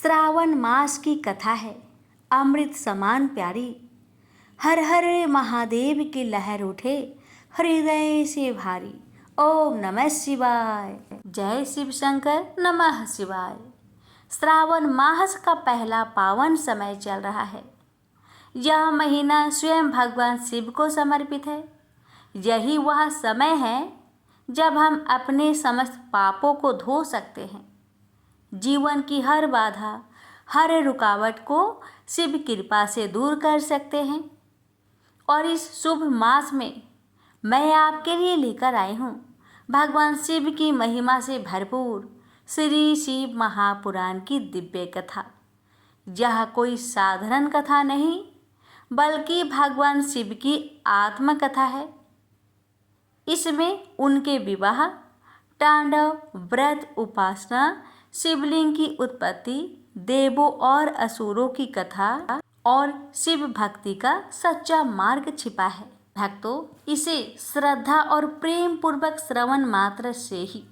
श्रावण मास की कथा है अमृत समान प्यारी। हर हर महादेव की लहर उठे हृदय से भारी। ओम नमः शिवाय। जय शिव शंकर नमः शिवाय। श्रावण मास का पहला पावन समय चल रहा है। यह महीना स्वयं भगवान शिव को समर्पित है। यही वह समय है जब हम अपने समस्त पापों को धो सकते हैं। जीवन की हर बाधा, हर रुकावट को शिव कृपा से दूर कर सकते हैं। और इस शुभ मास में मैं आपके लिए लेकर आई हूँ भगवान शिव की महिमा से भरपूर श्री शिव महापुराण की दिव्य कथा। यह कोई साधारण कथा नहीं बल्कि भगवान शिव की आत्मकथा है। इसमें उनके विवाह, तांडव, व्रत, उपासना, शिवलिंग की उत्पत्ति, देवों और असुरों की कथा और शिव भक्ति का सच्चा मार्ग छिपा है। भक्तों, इसे श्रद्धा और प्रेम पूर्वक श्रवण मात्र से ही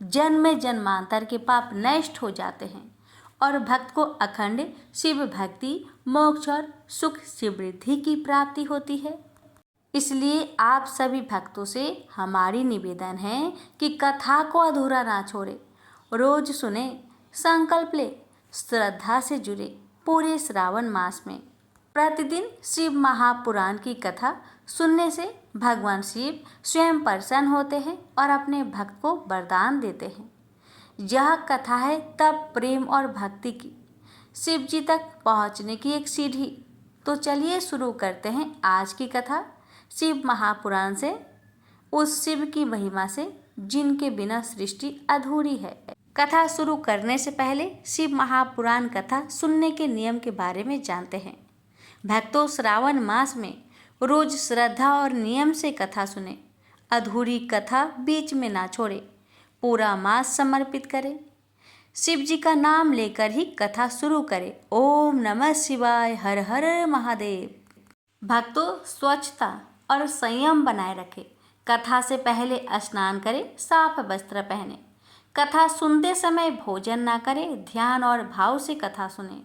जन्म जन्मांतर के पाप नष्ट हो जाते हैं और भक्त को अखंड शिव भक्ति, मोक्ष और सुख समृद्धि की प्राप्ति होती है। इसलिए आप सभी भक्तों से हमारी निवेदन है कि कथा को अधूरा ना छोड़े। रोज सुने, संकल्प ले, श्रद्धा से जुड़े। पूरे श्रावण मास में प्रतिदिन शिव महापुराण की कथा सुनने से भगवान शिव स्वयं प्रसन्न होते हैं और अपने भक्त को वरदान देते हैं। यह कथा है तब प्रेम और भक्ति की, शिव जी तक पहुँचने की एक सीढ़ी। तो चलिए शुरू करते हैं आज की कथा शिव महापुराण से, उस शिव की महिमा से जिनके बिना सृष्टि अधूरी है। कथा शुरू करने से पहले शिव महापुराण कथा सुनने के नियम के बारे में जानते हैं। भक्तों, श्रावण मास में रोज श्रद्धा और नियम से कथा सुने। अधूरी कथा बीच में ना छोड़े। पूरा मास समर्पित करें। शिव जी का नाम लेकर ही कथा शुरू करें। ओम नमः शिवाय, हर हर महादेव। भक्तों, स्वच्छता और संयम बनाए रखें। कथा से पहले स्नान करें, साफ वस्त्र पहने। कथा सुनते समय भोजन ना करें, ध्यान और भाव से कथा सुने।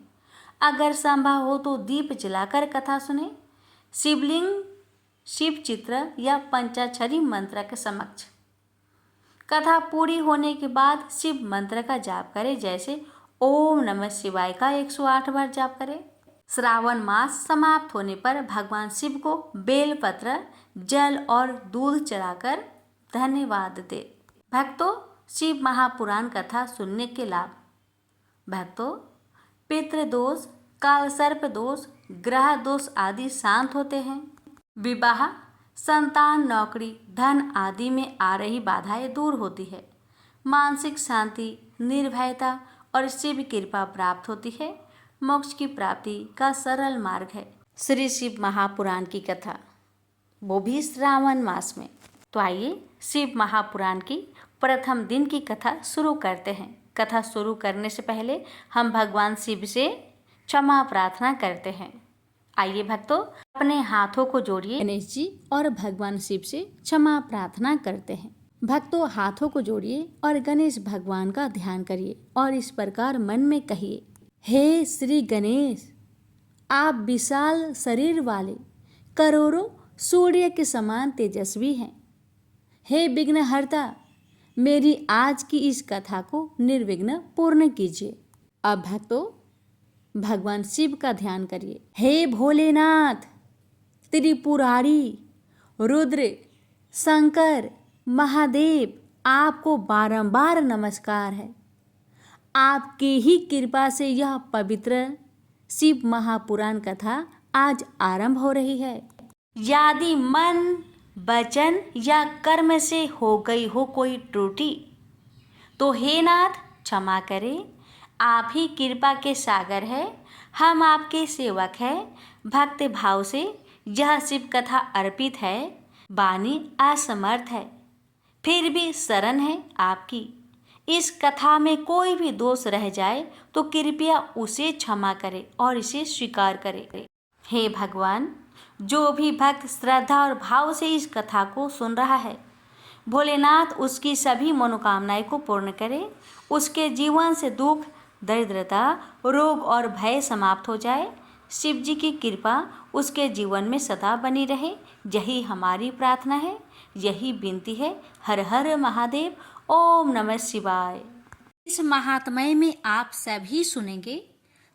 अगर संभव हो तो दीप जलाकर कथा सुने। शिवलिंग, शिव चित्र या पंचाक्षरी मंत्र के समक्ष। कथा पूरी होने के बाद शिव मंत्र का जाप करें, जैसे ओम नमः शिवाय का 108 बार जाप करें। श्रावण मास समाप्त होने पर भगवान शिव को बेलपत्र, जल और दूध चढ़ाकर धन्यवाद दे। भक्तों, शिव महापुराण कथा सुनने के लाभ। भक्तों, पितृदोष, कालसर्प दोष, ग्रह दोष आदि शांत होते हैं। विवाह, संतान, नौकरी, धन आदि में आ रही बाधाएं दूर होती है। मानसिक शांति, निर्भयता और शिव कृपा प्राप्त होती है। मोक्ष की प्राप्ति का सरल मार्ग है। श्री शिव महापुराण की कथा, वो भी श्रावण मास में। तो आइए शिव महापुराण की प्रथम दिन की कथा शुरू करते हैं। कथा शुरू करने से पहले हम भगवान शिव से क्षमा प्रार्थना करते हैं। आइए भक्तों, अपने हाथों को जोड़िए। गणेश जी और भगवान शिव से क्षमा प्रार्थना करते हैं। भक्तों, हाथों को जोड़िए और गणेश भगवान का ध्यान करिए और इस प्रकार मन में कहिए, हे श्री गणेश, आप विशाल शरीर वाले, करोड़ों सूर्य के समान तेजस्वी हैं। हे विघ्नहर्ता, मेरी आज की इस कथा को निर्विघ्न पूर्ण कीजिए। अब भक्तों, भगवान शिव का ध्यान करिए। हे भोलेनाथ, त्रिपुरारी, रुद्र, शंकर, महादेव, आपको बारंबार नमस्कार है। आपकी ही कृपा से यह पवित्र शिव महापुराण कथा आज आरंभ हो रही है। यदि मन, वचन या कर्म से हो गई हो कोई त्रुटि तो हे नाथ क्षमा करें। आप ही कृपा के सागर है। हम आपके सेवक हैं। भक्त भाव से यह शिव कथा अर्पित है। वाणी असमर्थ है, फिर भी शरण है आपकी। इस कथा में कोई भी दोष रह जाए तो कृपया उसे क्षमा करें और इसे स्वीकार करें। हे भगवान, जो भी भक्त श्रद्धा और भाव से इस कथा को सुन रहा है, भोलेनाथ उसकी सभी मनोकामनाएं को पूर्ण करे। उसके जीवन से दुख, दरिद्रता, रोग और भय समाप्त हो जाए। शिव जी की कृपा उसके जीवन में सदा बनी रहे, यही हमारी प्रार्थना है, यही विनती है। हर हर महादेव। ओम नमः शिवाय। इस महात्म्य में आप सभी सुनेंगे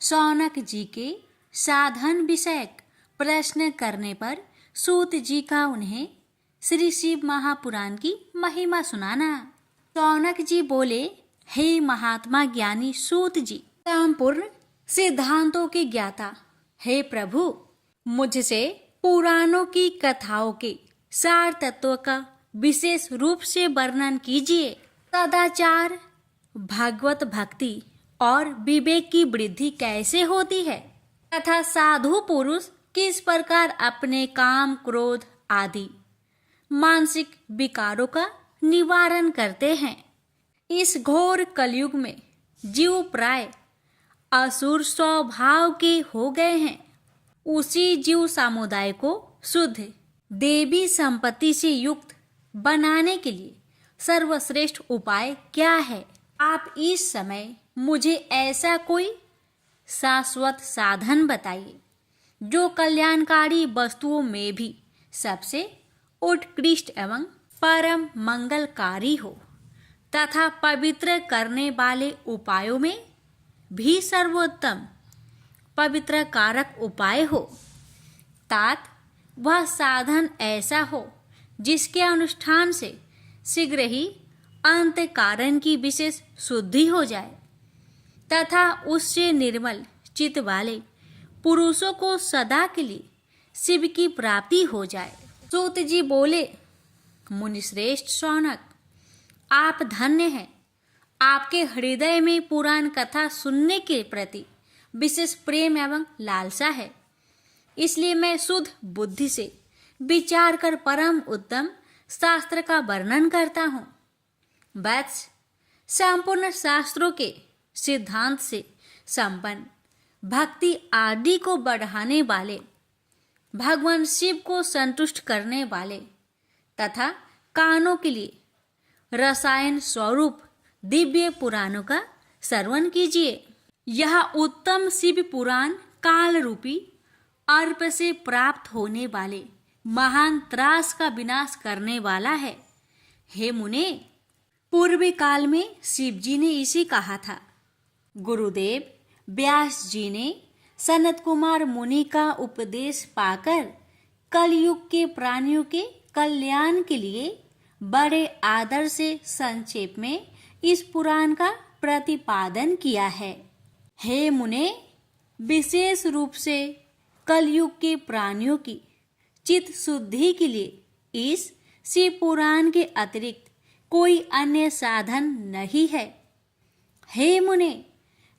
शौनक जी के साधन विषयक प्रश्न करने पर सूत जी का उन्हें श्री शिव महापुराण की महिमा सुनाना। शौनक जी बोले, हे महात्मा ज्ञानी सूत जी, संपूर्ण सिद्धांतों के ज्ञाता, हे प्रभु, मुझसे पुराणों की कथाओं के सार तत्व का विशेष रूप से वर्णन कीजिए। सदाचार, भगवत भक्ति और विवेक की वृद्धि कैसे होती है तथा साधु पुरुष किस प्रकार अपने काम, क्रोध आदि मानसिक विकारों का निवारण करते हैं। इस घोर कलयुग में जीव प्राय असुर स्वभाव के हो गए हैं। उसी जीव समुदाय को शुद्ध देवी संपत्ति से युक्त बनाने के लिए सर्वश्रेष्ठ उपाय क्या है? आप इस समय मुझे ऐसा कोई शाश्वत साधन बताइए जो कल्याणकारी वस्तुओं में भी सबसे उत्कृष्ट एवं परम मंगलकारी हो तथा पवित्र करने वाले उपायों में भी सर्वोत्तम पवित्र कारक उपाय हो। तात वह साधन ऐसा हो जिसके अनुष्ठान से शीघ्र ही अंत कारण की विशेष शुद्धि हो जाए तथा उससे निर्मल चित्त वाले पुरुषों को सदा के लिए शिव की प्राप्ति हो जाए। सूत जी बोले, मुनिश्रेष्ठ शौनक, आप धन्य हैं। आपके हृदय में पुराण कथा सुनने के प्रति विशेष प्रेम एवं लालसा है, इसलिए मैं शुद्ध बुद्धि से विचार कर परम उत्तम शास्त्र का वर्णन करता हूँ। वत्स, संपूर्ण शास्त्रों के सिद्धांत से संपन्न भक्ति आदि को बढ़ाने वाले, भगवान शिव को संतुष्ट करने वाले तथा कानों के लिए रसायन स्वरूप दिव्य पुराणों का श्रवण कीजिए। यह उत्तम शिव पुराण काल रूपी अर्प से प्राप्त होने वाले महान त्रास का विनाश करने वाला है। हे मुने, पूर्व काल में शिव जी ने इसे कहा था। गुरुदेव व्यास जी ने सनत कुमार मुनि का उपदेश पाकर कलयुग के प्राणियों के कल्याण के लिए बड़े आदर से संक्षेप में इस पुराण का प्रतिपादन किया है। हे मुने, विशेष रूप से कलयुग के प्राणियों की चित्त शुद्धि के लिए इस शिव पुराण के अतिरिक्त कोई अन्य साधन नहीं है। हे मुने,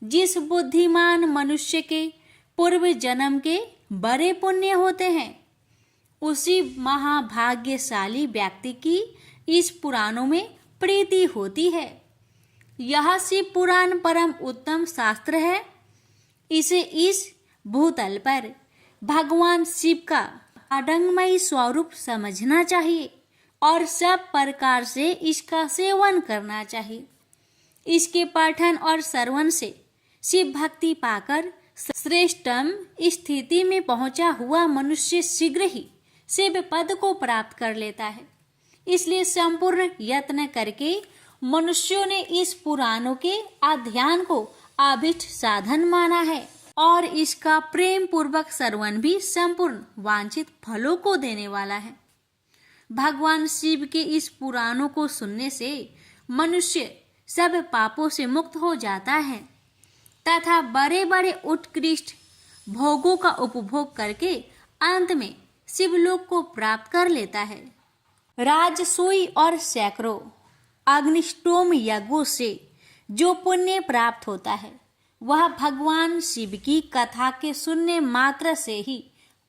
जिस बुद्धिमान मनुष्य के पूर्व जन्म के बड़े पुण्य होते हैं, उसी महाभाग्यशाली व्यक्ति की इस पुराणों में प्रीति होती है। यह शिव पुराण परम उत्तम शास्त्र है। इसे इस भूतल पर भगवान शिव का अडंगमयी स्वरूप समझना चाहिए और सब प्रकार से इसका सेवन करना चाहिए। इसके पठन और श्रवण से शिव भक्ति पाकर श्रेष्ठतम स्थिति में पहुंचा हुआ मनुष्य शीघ्र ही शिव पद को प्राप्त कर लेता है। इसलिए संपूर्ण यत्न करके मनुष्यों ने इस पुराणों के अध्ययन को अभिष्ट साधन माना है और इसका प्रेम पूर्वक श्रवण भी संपूर्ण वांछित फलों को देने वाला है। भगवान शिव के इस पुराणों को सुनने से मनुष्य सब पापों से मुक्त हो जाता है तथा बड़े बड़े उत्कृष्ट भोगों का उपभोग करके अंत में शिवलोक को प्राप्त कर लेता है। राजसूय और सैकड़ों अग्निष्टोम यज्ञों से जो पुण्य प्राप्त होता है, वह भगवान शिव की कथा के सुनने मात्र से ही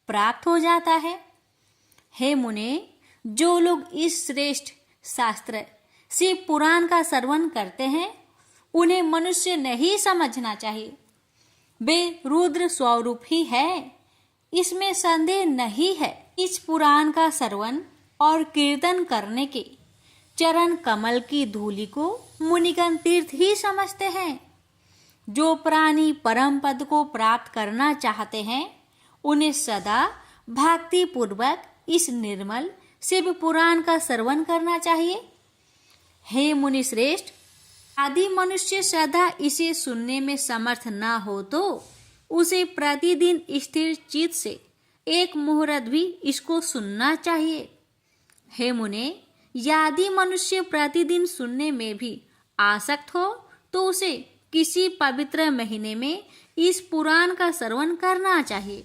प्राप्त हो जाता है। हे मुने, जो लोग इस श्रेष्ठ शास्त्र शिव पुराण का श्रवण करते हैं, उन्हें मनुष्य नहीं समझना चाहिए। वे रुद्र स्वरूप ही है, इसमें संदेह नहीं है। इस पुराण का श्रवण और कीर्तन करने के चरण कमल की धूलि को मुनिगण तीर्थ ही समझते हैं। जो प्राणी परम पद को प्राप्त करना चाहते हैं उन्हें सदा भक्ति पूर्वक इस निर्मल शिव पुराण का श्रवण करना चाहिए। हे मुनि श्रेष्ठ, आदि मनुष्य सदा इसे सुनने में समर्थ ना हो तो उसे प्रतिदिन स्थिर चित्त से एक मुहूर्त भी इसको सुनना चाहिए। हे मुने, यदि मनुष्य प्रतिदिन सुनने में भी आसक्त हो तो उसे किसी पवित्र महीने में इस पुराण का श्रवण करना चाहिए।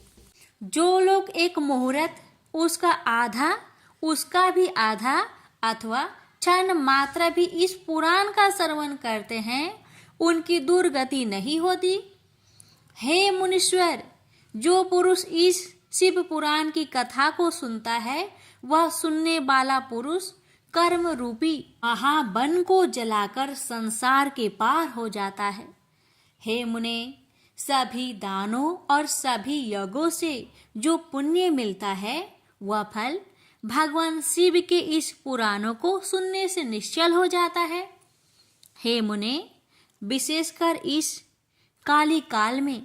जो लोग एक मुहूर्त, उसका आधा, उसका भी आधा अथवा क्षण मात्र भी इस पुराण का श्रवण करते हैं, उनकी दुर्गति नहीं होती। हे मुनीश्वर, जो पुरुष इस शिव पुराण की कथा को सुनता है वह सुनने वाला पुरुष कर्म रूपी महावन को जलाकर संसार के पार हो जाता है। हे मुने, सभी दानों और सभी यज्ञों से जो पुण्य मिलता है वह फल भगवान शिव के इस पुराणों को सुनने से निश्चल हो जाता है। हे मुने, विशेषकर इस काली काल में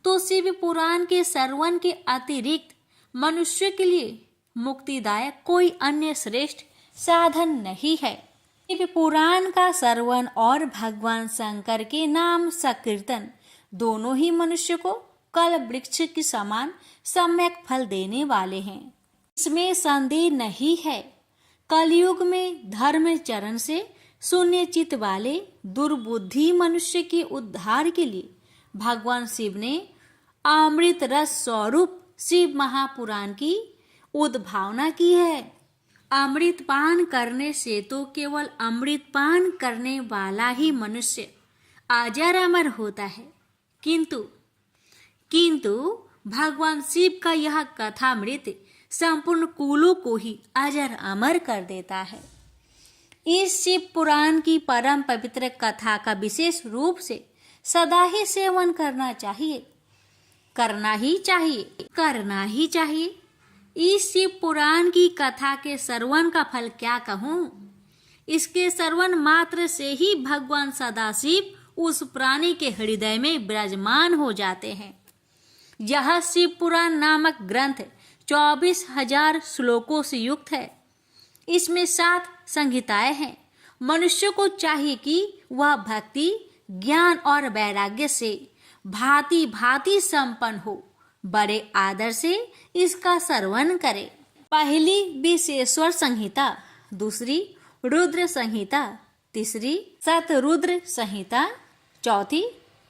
तो शिव पुराण के श्रवण के अतिरिक्त मनुष्य के लिए मुक्तिदायक कोई अन्य श्रेष्ठ साधन नहीं है। शिव पुराण का श्रवण और भगवान शंकर के नाम संकीर्तन दोनों ही मनुष्य को कल वृक्ष के समान सम्यक फल देने वाले हैं, इसमें संदेह नहीं है। कलयुग में धर्म चरण से शून्य चित्त वाले दुर्बुद्धि मनुष्य के उद्धार के लिए भगवान शिव ने अमृत रस स्वरूप शिव महापुराण की उद्भावना की है। अमृत पान करने से तो केवल अमृत पान करने वाला ही मनुष्य अजर अमर होता है, किंतु भगवान शिव का यह कथामृत संपूर्ण कुलों को ही अजर अमर कर देता है। इस शिव पुराण की परम पवित्र कथा का विशेष रूप से सदा ही सेवन करना चाहिए, करना ही चाहिए। इस शिव पुराण की कथा के श्रवण का फल क्या कहूँ। इसके श्रवण मात्र से ही भगवान सदाशिव उस प्राणी के हृदय में विराजमान हो जाते हैं। यह शिव पुराण नामक ग्रंथ 24,000 श्लोकों से युक्त है। इसमें 7 संहिताएं हैं। मनुष्य को चाहिए कि वह भक्ति, ज्ञान और वैराग्य से भांति भांति संपन्न हो, बड़े आदर से इसका श्रवण करे। पहली विशेश्वर संहिता, दूसरी रुद्र संहिता, तीसरी शतरुद्र संहिता, चौथी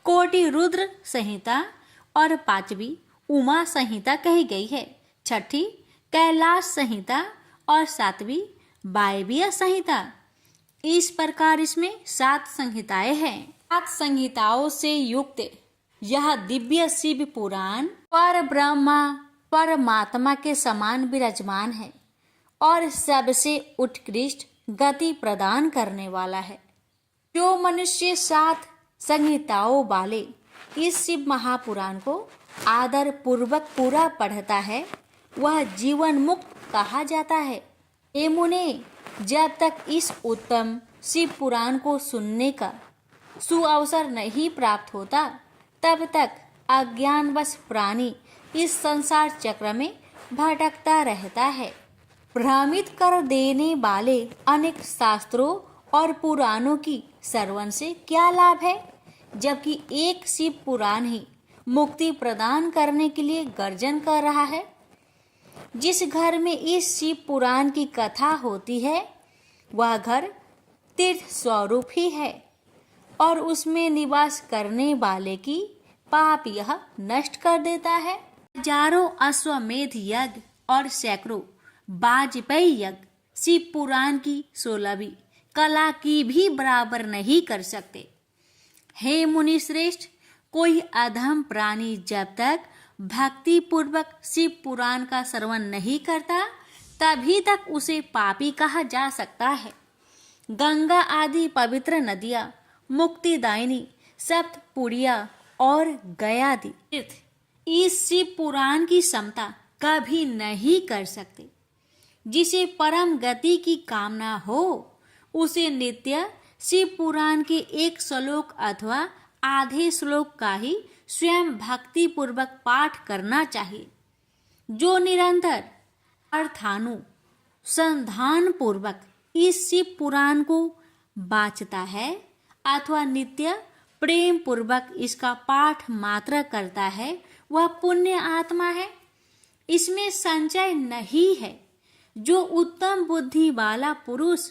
कोटि रुद्र संहिता और 5वीं उमा संहिता कही गई है। 6ठी कैलाश संहिता और 7वीं वायव्य संहिता। इस प्रकार इसमें 7 संहिताएं हैं। 7 संहिताओं से युक्त यह दिव्य शिव पुराण पर ब्रह्मा परमात्मा के समान विराजमान है और सबसे उत्कृष्ट गति प्रदान करने वाला है। जो मनुष्य 7 संहिताओं वाले इस शिव महापुराण को आदर पूर्वक पूरा पढ़ता है वह जीवन मुक्त कहा जाता है। हे मुने, जब तक इस उत्तम शिव पुराण को सुनने का सुअवसर नहीं प्राप्त होता तब तक अज्ञानवश प्राणी इस संसार चक्र में भटकता रहता है। भ्रमित कर देने वाले अनेक शास्त्रों और पुराणों की श्रवण से क्या लाभ है, जबकि एक शिव पुराण ही मुक्ति प्रदान करने के लिए गर्जन कर रहा है। जिस घर में इस शिव पुराण की कथा होती है वह घर तीर्थ स्वरूप ही है और उसमें निवास करने वाले की पाप यह नष्ट कर देता है। हजारों अश्वमेध यज्ञ और सैकड़ों वाजपेयी यज्ञ शिव पुराण की 16वीं कला की भी बराबर नहीं कर सकते। हे मुनि श्रेष्ठ, कोई अधम प्राणी जब तक भक्ति पूर्वक शिव पुराण का श्रवण नहीं करता तभी तक उसे पापी कहा जा सकता है। गंगा आदि पवित्र नदियां, मुक्तिदायिनी सप्तपुड़िया और गयादि तीर्थ इस शिव पुराण की समता कभी नहीं कर सकते। जिसे परम गति की कामना हो उसे नित्य शिव पुराण के एक श्लोक अथवा आधे श्लोक का ही स्वयं भक्ति पूर्वक पाठ करना चाहिए। जो निरंतर अर्थानुसंधान पूर्वक इस शिव पुराण को वाचता है अथवा नित्य प्रेम पूर्वक इसका पाठ मात्र करता है, वह पुण्य आत्मा है। इसमें संचय नहीं है। जो उत्तम बुद्धि वाला पुरुष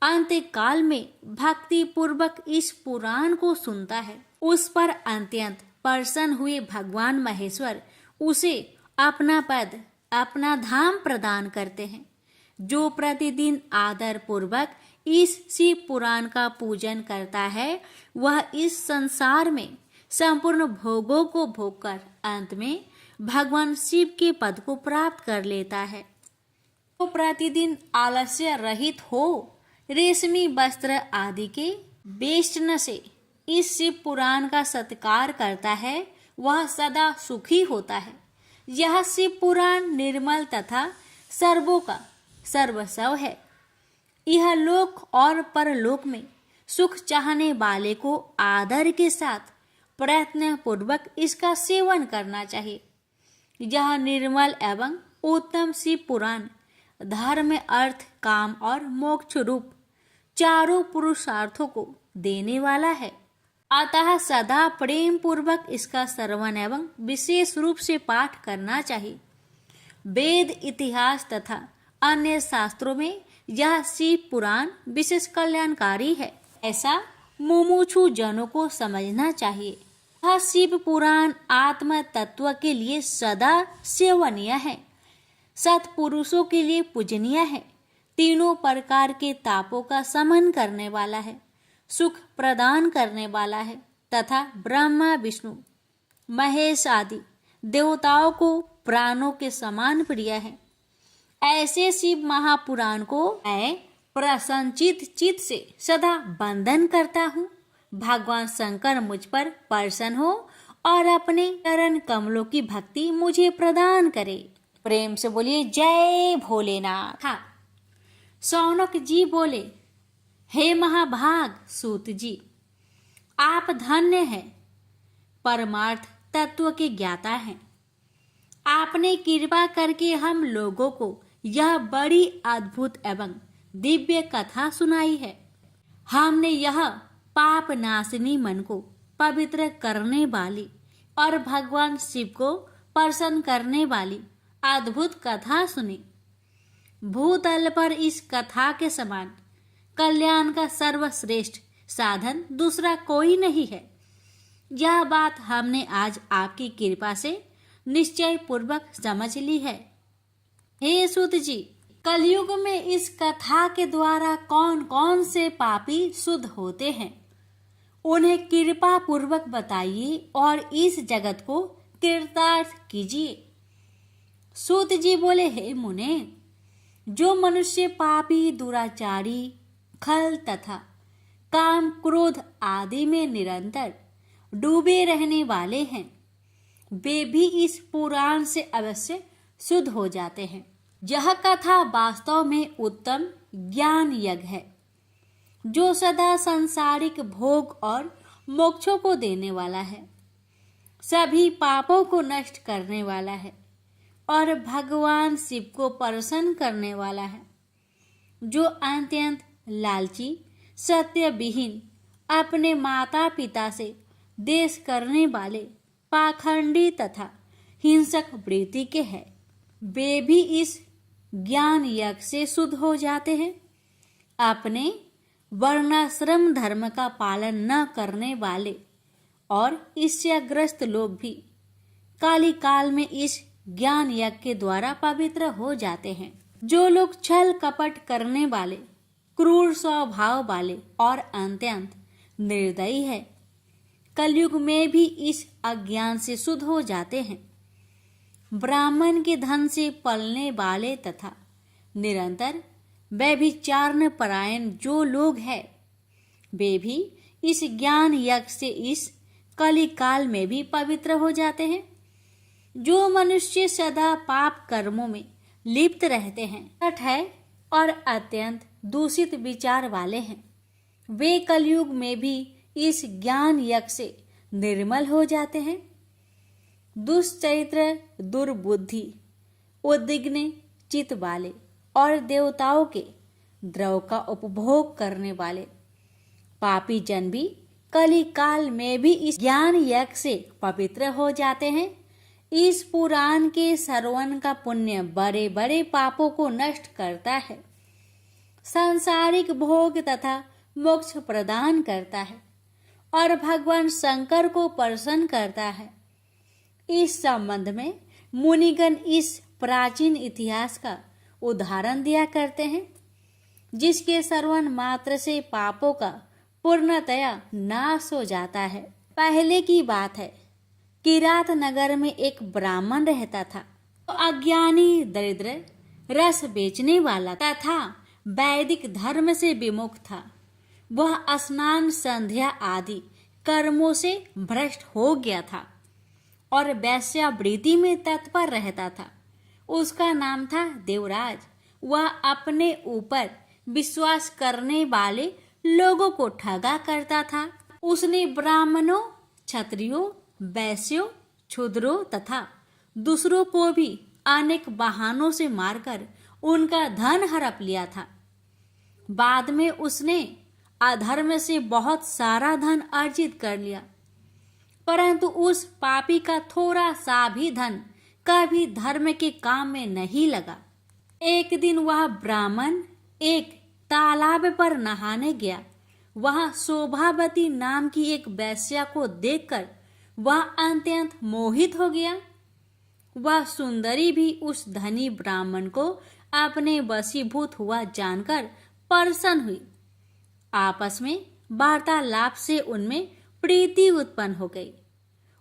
अंत्यकाल में भक्ति पूर्वक इस पुराण को सुनता है, उस पर अत्यंत प्रसन्न हुए भगवान महेश्वर उसे अपना पद, अपना धाम प्रदान करते हैं। जो प्रतिदिन आदर पूर्वक इस शिव पुराण का पूजन करता है, वह इस संसार में संपूर्ण भोगों को भोगकर अंत में भगवान शिव के पद को प्राप्त कर लेता है। तो प्रतिदिन आलस्य रहित हो रेशमी वस्त्र आदि के वेष्टन से इस शिव पुराण का सत्कार करता है, वह सदा सुखी होता है। यह शिव पुराण निर्मल तथा सर्वों का सर्वस्व है। यह लोक और परलोक में सुख चाहने वाले को आदर के साथ प्रयत्न पूर्वक इसका सेवन करना चाहिए। यह निर्मल एवं उत्तम शिव पुराण धर्म, अर्थ, काम और मोक्ष रूप चारों पुरुषार्थों को देने वाला है। अतः सदा प्रेम पूर्वक इसका श्रवण एवं विशेष रूप से पाठ करना चाहिए। वेद, इतिहास तथा अन्य शास्त्रों में यह शिव पुराण विशेष कल्याणकारी है, ऐसा मुमुक्षु जनों को समझना चाहिए। यह शिव पुराण आत्म तत्व के लिए सदा सेवनीय है, सत्पुरुषों के लिए पूजनीय है, तीनों प्रकार के तापों का शमन करने वाला है, सुख प्रदान करने वाला है तथा ब्रह्मा, विष्णु, महेश आदि देवताओं को प्राणों के समान प्रिय है। ऐसे शिव महापुराण को मैं प्रसन्नचित चित्त से सदा वंदन करता हूँ। भगवान शंकर मुझ पर प्रसन्न हो और अपने चरण कमलों की भक्ति मुझे प्रदान करे। प्रेम से बोलिए जय भोलेनाथ। हाँ, शौनक जी बोले, हे महाभाग सूत जी, आप धन्य हैं, परमार्थ तत्व के ज्ञाता हैं। आपने कृपा करके हम लोगों को यह बड़ी अद्भुत एवं दिव्य कथा सुनाई है। हमने यह पाप नाशिनी मन को पवित्र करने वाली और भगवान शिव को प्रसन्न करने वाली अद्भुत कथा सुनी। भूतल पर इस कथा के समान कल्याण का सर्वश्रेष्ठ साधन दूसरा कोई नहीं है। यह बात हमने आज आपकी कृपा से निश्चय पूर्वक समझ ली है। हे सूत जी, कलयुग में इस कथा के द्वारा कौन कौन से पापी शुद्ध होते हैं, उन्हें कृपा पूर्वक बताइए और इस जगत को कृतार्थ कीजिए। सूत जी बोले, हे मुने, जो मनुष्य पापी, दुराचारी, खल तथा काम, क्रोध आदि में निरंतर डूबे रहने वाले हैं, वे भी इस पुराण से अवश्य शुद्ध हो जाते हैं। यह कथा वास्तव में उत्तम ज्ञान यज्ञ है, जो सदा सांसारिक भोग और मोक्षों को देने वाला है, सभी पापों को नष्ट करने वाला है और भगवान शिव को प्रसन्न करने वाला है। जो अत्यंत लालची, सत्य विहीन, अपने माता पिता से देश करने वाले, पाखंडी तथा हिंसक वृत्ति के हैं, वे भी इस ज्ञान यज्ञ से शुद्ध हो जाते हैं। अपने वर्णाश्रम धर्म का पालन न करने वाले और ईर्ष्याग्रस्त लोग भी काली काल में इस ज्ञान यज्ञ के द्वारा पवित्र हो जाते हैं। जो लोग छल कपट करने वाले, क्रूर स्वभाव वाले और अत्यंत निर्दयी है, कलयुग में भी इस अज्ञान से शुद्ध हो जाते हैं। ब्राह्मण के धन से पलने वाले तथा निरंतर व्यभिचारण परायण जो लोग हैं, वे भी इस ज्ञान यज्ञ से इस कली काल में भी पवित्र हो जाते हैं। जो मनुष्य सदा पाप कर्मों में लिप्त रहते हैं, कट है और अत्यंत दूषित विचार वाले हैं, वे कलयुग में भी इस ज्ञान यज्ञ से निर्मल हो जाते हैं। दुष्चरित्र, दुर्बुद्धि, उद्विग्न चित्त वाले और देवताओं के द्रव का उपभोग करने वाले पापी जन भी कली काल में भी इस ज्ञान यज्ञ से पवित्र हो जाते हैं। इस पुराण के श्रवण का पुण्य बड़े बड़े पापों को नष्ट करता है, सांसारिक भोग तथा मोक्ष प्रदान करता है और भगवान शंकर को प्रसन्न करता है। इस संबंध में मुनिगण इस प्राचीन इतिहास का उदाहरण दिया करते हैं, जिसके श्रवण मात्र से पापों का पूर्णतया नाश हो जाता है। पहले की बात है, किरात नगर में एक ब्राह्मण रहता था। तो अज्ञानी, दरिद्र, रस बेचने वाला तथा वैदिक धर्म से विमुख था। वह स्नान, संध्या आदि कर्मों से भ्रष्ट हो गया था और वेश्यावृत्ति में तत्पर रहता था। उसका नाम था देवराज। वह अपने ऊपर विश्वास करने वाले लोगों को ठगा करता था। उसने ब्राह्मणों, क्षत्रियों, वैश्यों, क्षुद्रों तथा दूसरों को भी अनेक बहानों से मारकर उनका धन हड़प लिया था। बाद में उसने अधर्म से बहुत सारा धन अर्जित कर लिया, परंतु उस पापी का थोड़ा सा भी धन कभी धर्म के काम में नहीं लगा। एक दिन वह ब्राह्मण एक तालाब पर नहाने गया। वहां शोभावती नाम की एक वेश्या को देखकर वह अत्यंत मोहित हो गया। वह सुंदरी भी उस धनी ब्राह्मण को अपने वशीभूत हुआ जानकर प्रसन्न हुई। आपस में वार्तालाप से उनमें प्रीति उत्पन्न हो गई।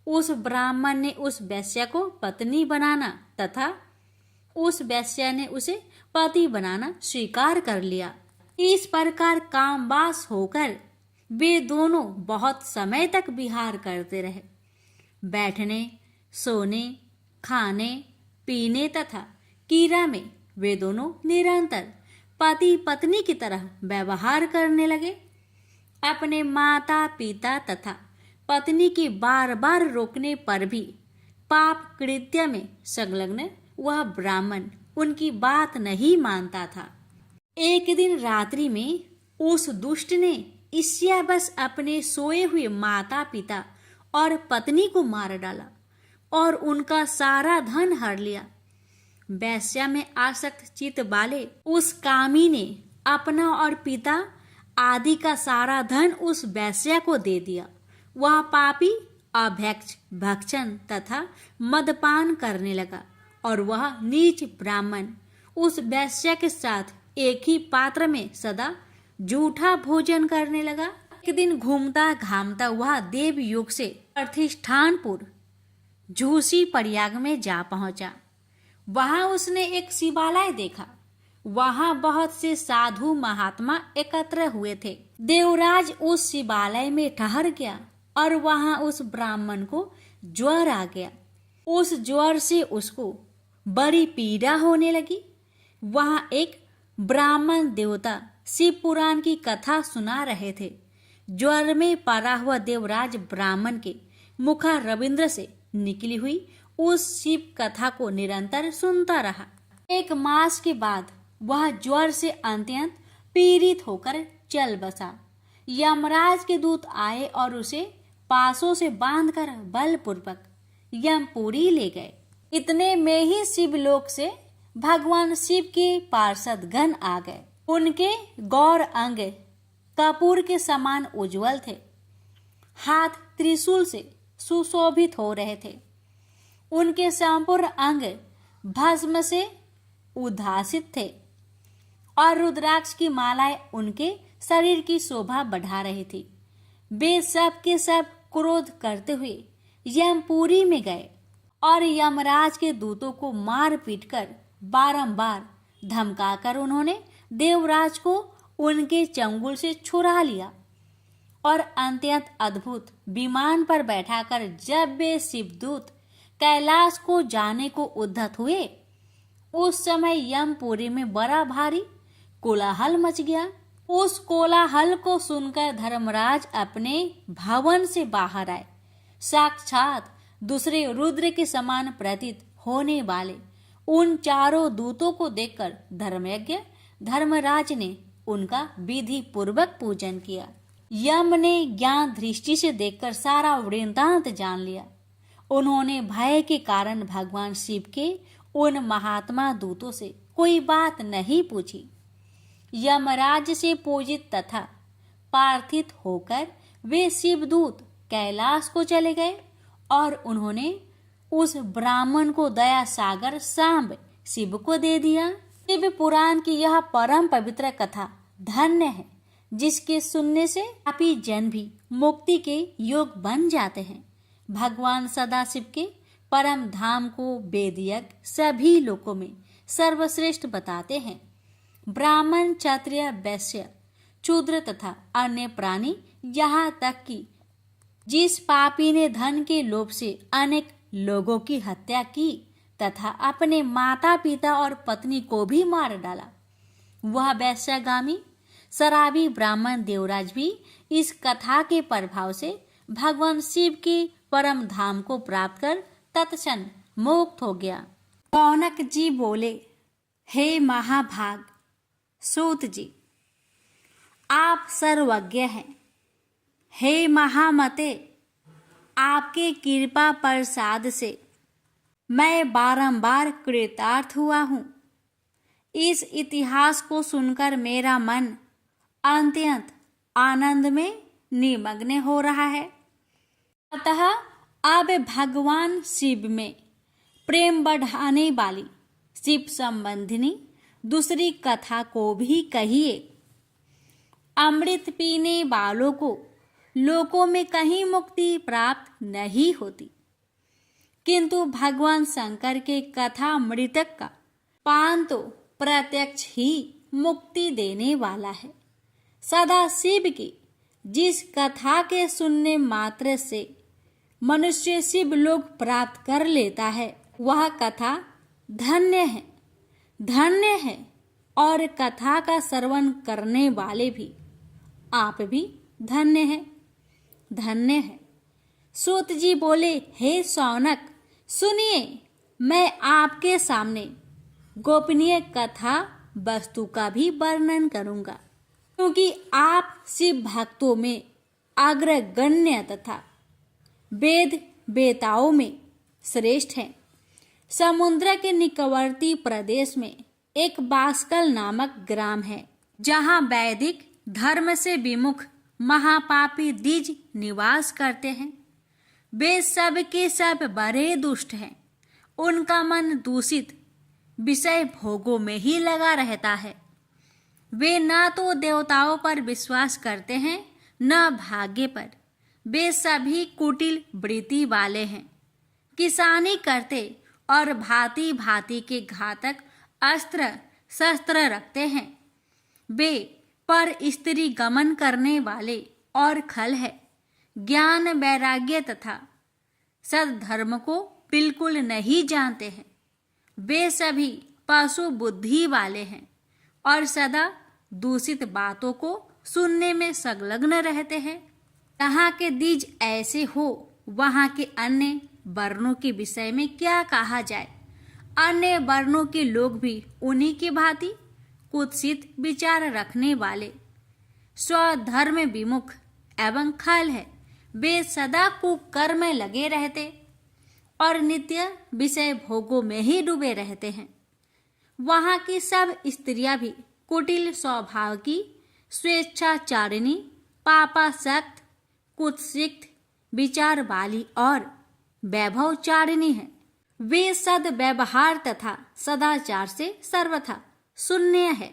उस ब्राह्मण ने उस वेश्या को पत्नी बनाना तथा उस वेश्या ने उसे पति बनाना स्वीकार कर लिया। इस प्रकार कामवास होकर वे दोनों बहुत समय तक विहार करते रहे। बैठने, सोने, खाने, पीने तथा क्रीड़ा में वे दोनों निरंतर पति पत्नी की तरह व्यवहार करने लगे। अपने माता पिता तथा पत्नी के बार बार रोकने पर भी पाप कृत्य में संलग्न वह ब्राह्मण उनकी बात नहीं मानता था। एक दिन रात्रि में उस दुष्ट ने ईर्ष्यावश अपने सोए हुए माता पिता और पत्नी को मार डाला और उनका सारा धन हर लिया। वेश्या में आसक्त चित्त वाले उस कामी ने अपना और पिता आदि का सारा धन उस वेश्या को दे दिया। वह पापी अभैक्ष, भक्षण तथा मदपान करने लगा और वह नीच ब्राह्मण उस वेश्या के साथ एक ही पात्र में सदा झूठा भोजन करने लगा। एक दिन घूमता घामता वह देवयुग से प्रतिष्ठानपुर झूसी प्रयाग में जा पहुंचा। वहां उसने एक शिवालय देखा। वहां बहुत से साधु महात्मा एकत्र हुए थे। देवराज उस शिवालय में ठहर गया और वहां उस ब्राह्मण को ज्वर आ गया। उस ज्वर से उसको बड़ी पीड़ा होने लगी। वहां एक ब्राह्मण देवता शिव पुराण की कथा सुना रहे थे। ज्वर में पड़ा हुआ देवराज ब्राह्मण के मुखा रविंद्र से निकली हुई उस शिव कथा को निरंतर सुनता रहा। एक मास के बाद वह ज्वर से अत्यंत पीड़ित होकर चल बसा। यमराज के दूत आए और उसे पासों से बांधकर बलपूर्वक यमपुरी ले गए। इतने में ही शिवलोक से भगवान शिव के पार्षद गण आ गए। उनके गौर अंग कपूर के समान उज्जवल थे। हाथ त्रिशूल से सुशोभित हो रहे थे। उनके संपूर्ण अंग भस्म से उद्भासित थे और रुद्राक्ष की मालाएं उनके शरीर की शोभा बढ़ा रही थी। वे सब के सब क्रोध करते हुए यमपुरी में गए और यमराज के दूतों को मार पीट कर बारंबार धमकाकर उन्होंने देवराज को उनके चंगुल से छुड़ा लिया और अत्यंत अद्भुत विमान पर बैठाकर जब वे शिवदूत कैलाश को जाने को उद्यत हुए, उस समय यमपुरी में बड़ा भारी कोलाहल मच गया। उस कोलाहल को सुनकर धर्मराज अपने भवन से बाहर आए साक्षात दूसरे रुद्र के समान प्रतीत होने वाले उन चारों दूतों को देखकर धर्मयज्ञ धर्मराज ने उनका विधि पूर्वक पूजन किया। यम ने ज्ञान दृष्टि से देखकर सारा वृत्तांत जान लिया। उन्होंने भय के कारण भगवान शिव के उन महात्मा दूतों से कोई बात नहीं पूछी। यमराज से पूजित तथा प्रार्थित होकर वे शिवदूत कैलाश को चले गए और उन्होंने उस ब्राह्मण को दया सागर सांब शिव को दे दिया। शिव पुराण की यह परम पवित्र कथा धन्य है, जिसके सुनने से पापी जन भी मुक्ति के योग बन जाते हैं। भगवान सदाशिव के परम धाम को वेदयज्ञ सभी लोकों में सर्वश्रेष्ठ बताते हैं। ब्राह्मण, क्षत्रिय, वैश्य, शूद्र तथा अन्य प्राणी, यहाँ तक कि जिस पापी ने धन के लोभ से अनेक लोगों की हत्या की तथा अपने माता पिता और पत्नी को भी मार डाला, वह वैश्यगामी शराबी ब्राह्मण देवराज भी इस कथा के प्रभाव से भगवान शिव के परम धाम को प्राप्त कर तत्क्षण मुक्त हो गया। रौनक जी बोले, हे महाभाग सूत जी, आप सर्वज्ञ हैं। हे महामते, आपके कृपा प्रसाद से मैं बारंबार कृतार्थ हुआ हूँ। इस इतिहास को सुनकर मेरा मन अत्यंत आनंद में निमग्न हो रहा है। अतः अब भगवान शिव में प्रेम बढ़ाने वाली शिव संबंधिनी दूसरी कथा को भी कहिए। अमृत पीने वालों को लोकों में कहीं मुक्ति प्राप्त नहीं होती, किंतु भगवान शंकर के कथा मृतक का पान तो प्रत्यक्ष ही मुक्ति देने वाला है। सदा शिव की जिस कथा के सुनने मात्र से मनुष्य शिव लोक प्राप्त कर लेता है, वह कथा धन्य है, धन्य है। और कथा का श्रवण करने वाले भी, आप भी धन्य हैं, धन्य है। सूत जी बोले, हे शौनक, सुनिए, मैं आपके सामने गोपनीय कथा वस्तु का भी वर्णन करूंगा, क्योंकि आप शिव भक्तों में अग्रगण्य तथा वेद वेताओं में श्रेष्ठ हैं। समुद्र के निकटवर्ती प्रदेश में एक बास्कल नामक ग्राम है, जहां वैदिक धर्म से विमुख महापापी द्विज निवास करते हैं। वे सब के सब बड़े दुष्ट हैं। उनका मन दूषित विषय भोगों में ही लगा रहता है। वे न तो देवताओं पर विश्वास करते हैं, न भाग्य पर। वे सभी कुटिल वृत्ति वाले हैं। किसानी करते और भांति भांति के घातक अस्त्र शस्त्र रखते हैं। वे पर स्त्री गमन करने वाले और खल है। ज्ञान, वैराग्य तथा सद्धर्म को बिल्कुल नहीं जानते हैं। वे सभी पशु बुद्धि वाले हैं और सदा दूषित बातों को सुनने में संलग्न रहते हैं। यहाँ के द्विज ऐसे हो, वहाँ के अन्य वर्णों के विषय में क्या कहा जाए। अन्य वर्णों के लोग भी उन्हीं की भांति कुत्सित विचार रखने वाले, स्वधर्म विमुख एवं खल है। वे सदा कुकर्म में लगे रहते और नित्य विषय भोगों में ही डूबे रहते हैं। वहाँ की सब स्त्रियां भी कुटिल स्वभाव की, स्वेच्छाचारिणी, पापासक्त, कुत्सित विचार वाली और वैभवचारिणी हैं। वे सद व्यवहार तथा सदाचार से सर्वथा शून्य है।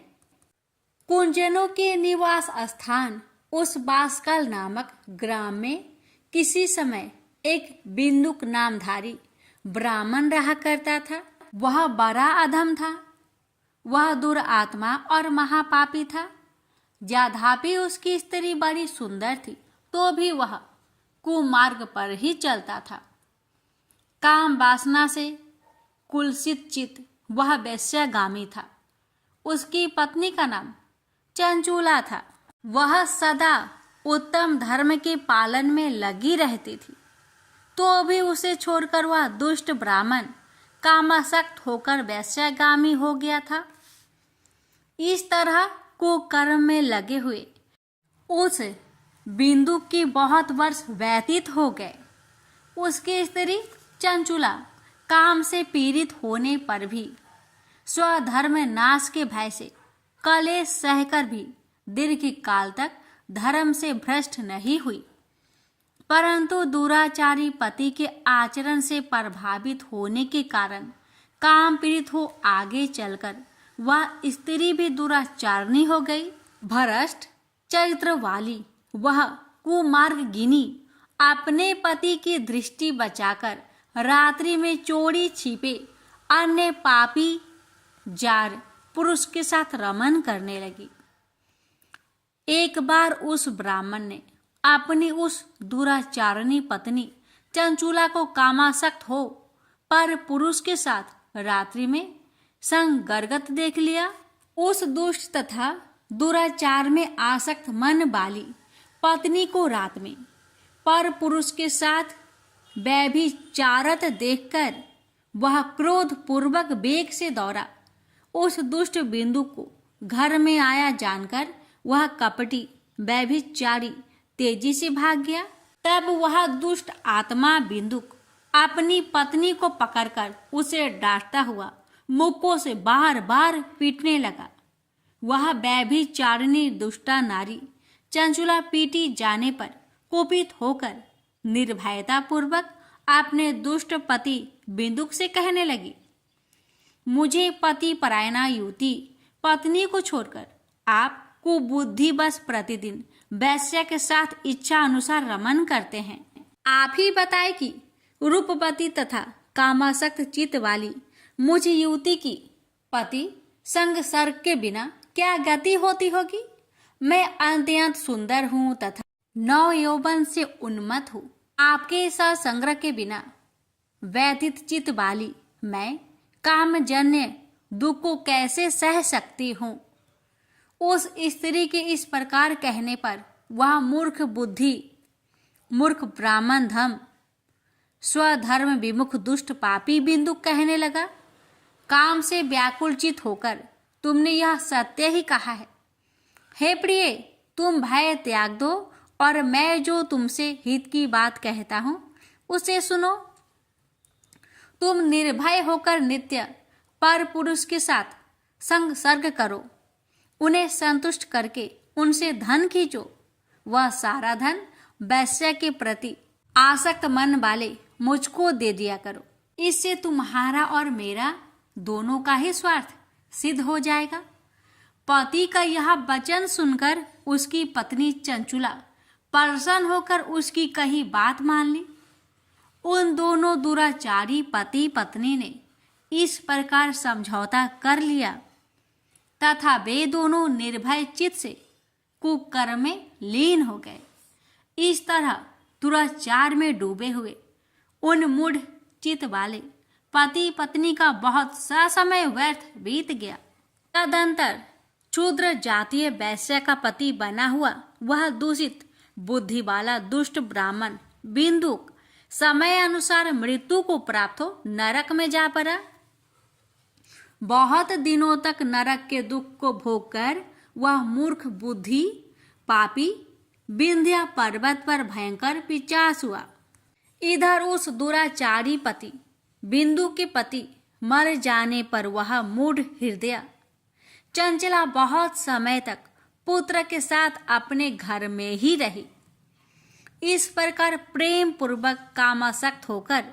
कुंजनों के निवास स्थान उस बास्कल नामक ग्राम में किसी समय एक बिंदुक नामधारी ब्राह्मण रहा करता था। वह बड़ा अधम था। वह दुरात्मा और महापापी था। यद्यपि उसकी स्त्री बड़ी सुंदर थी, तो भी वह कुमार्ग पर ही चलता था। काम वासना से कुलसित चित वह वैश्यगामी था। उसकी पत्नी का नाम चंचूला था। वह सदा उत्तम धर्म के पालन में लगी रहती थी। तो भी उसे छोड़कर वह दुष्ट ब्राह्मण कामासक्त होकर वैश्यगामी हो गया था। इस तरह कुकर्म में लगे हुए उस बिंदु के बहुत वर्ष व्यतीत हो गए। उसकी स्त्री चंचुला काम से पीड़ित होने पर भी स्वधर्म नाश के भय से कलेश सहकर भी दीर्घ काल तक धर्म से भ्रष्ट नहीं हुई, परंतु दुराचारी पति के आचरण से प्रभावित होने के कारण काम पीड़ित हो आगे चलकर वह स्त्री भी दुराचारणी हो गई। भ्रष्ट चरित्र वाली वह कुमार्गिनी अपने पति की दृष्टि बचाकर रात्रि में चोरी छिपे अन्य पापी जार पुरुष के साथ रमन करने लगी। एक बार उस ब्राह्मण ने अपनी उस दुराचारणी पत्नी चंचुला को कामासक्त हो पर पुरुष के साथ रात्रि में संगर्गत देख लिया। उस दुष्ट तथा दुराचार में आसक्त मन वाली पत्नी को रात में पर पुरुष के साथ व्यभिचारत देखकर वह क्रोध पूर्वक वेग से दौड़ा। उस दुष्ट बिंदु को घर में आया जानकर वह कपटी व्यभिचारी तेजी से भाग गया। तब वह दुष्ट आत्मा बिंदुक अपनी पत्नी को पकड़कर उसे डांटता हुआ मुक्कों से बार बार पीटने लगा। वह व्यभिचारिणी दुष्टा नारी चंचुला पीटी जाने पर कुपित होकर निर्भयता पूर्वक अपने दुष्ट पति बिंदुक से कहने लगी, मुझे पति परायणा युवती पत्नी को छोड़कर आप कुबुद्धि बस प्रतिदिन वैश्य के साथ इच्छा अनुसार रमन करते हैं। आप ही बताए कि रूपवती तथा कामासक्त चित्त वाली मुझ युवती की पति संग सर्ग के बिना क्या गति होती होगी। मैं अत्यंत सुंदर हूँ तथा नव यौवन से उन्मत्त हूँ। आपके साथ संग्रह के बिना व्यथित चित्त वाली मैं कामजन्य दुख को कैसे सह सकती हूँ। उस स्त्री के इस प्रकार कहने पर वह मूर्ख ब्राह्मण धम स्वधर्म विमुख दुष्ट पापी बिंदु कहने लगा, काम से व्याकुल चित होकर तुमने यह सत्य ही कहा है। हे प्रिय, तुम भय त्याग दो और मैं जो तुमसे हित की बात कहता हूँ उसे सुनो। तुम निर्भय होकर नित्य पर पुरुष के साथ संग सर्ग करो, उन्हें संतुष्ट करके उनसे धन खींचो। वह सारा धन वैश्य के प्रति आसक्त मन वाले मुझको दे दिया करो। इससे तुम्हारा और मेरा दोनों का ही स्वार्थ सिद्ध हो जाएगा। पति का यह वचन सुनकर उसकी पत्नी चंचुला प्रसन्न होकर उसकी कही बात मान ली। उन दोनों दुराचारी पति पत्नी ने इस प्रकार समझौता कर लिया तथा वे दोनों निर्भय चित्त से कुकर्म में लीन हो गए। इस तरह दुराचार में डूबे हुए उन मूढ़ चित्त वाले पति पत्नी का बहुत सा समय व्यर्थ बीत गया। तदंतर क्षुद्र जातीय वैश्य का पति बना हुआ वह दूषित बुद्धि वाला दुष्ट ब्राह्मण बिंदुक समय अनुसार मृत्यु को प्राप्त हो नरक में जा पड़ा। बहुत दिनों तक नरक के दुख को भोग कर वह मूर्ख बुद्धि पापी विंध्या पर्वत पर भयंकर पिचास हुआ। इधर उस दुराचारी पति बिंदु के पति मर जाने पर वह मूढ़ हृदय चंचला बहुत समय तक पुत्र के साथ अपने घर में ही रही। इस प्रकार प्रेम पूर्वक कामासक्त होकर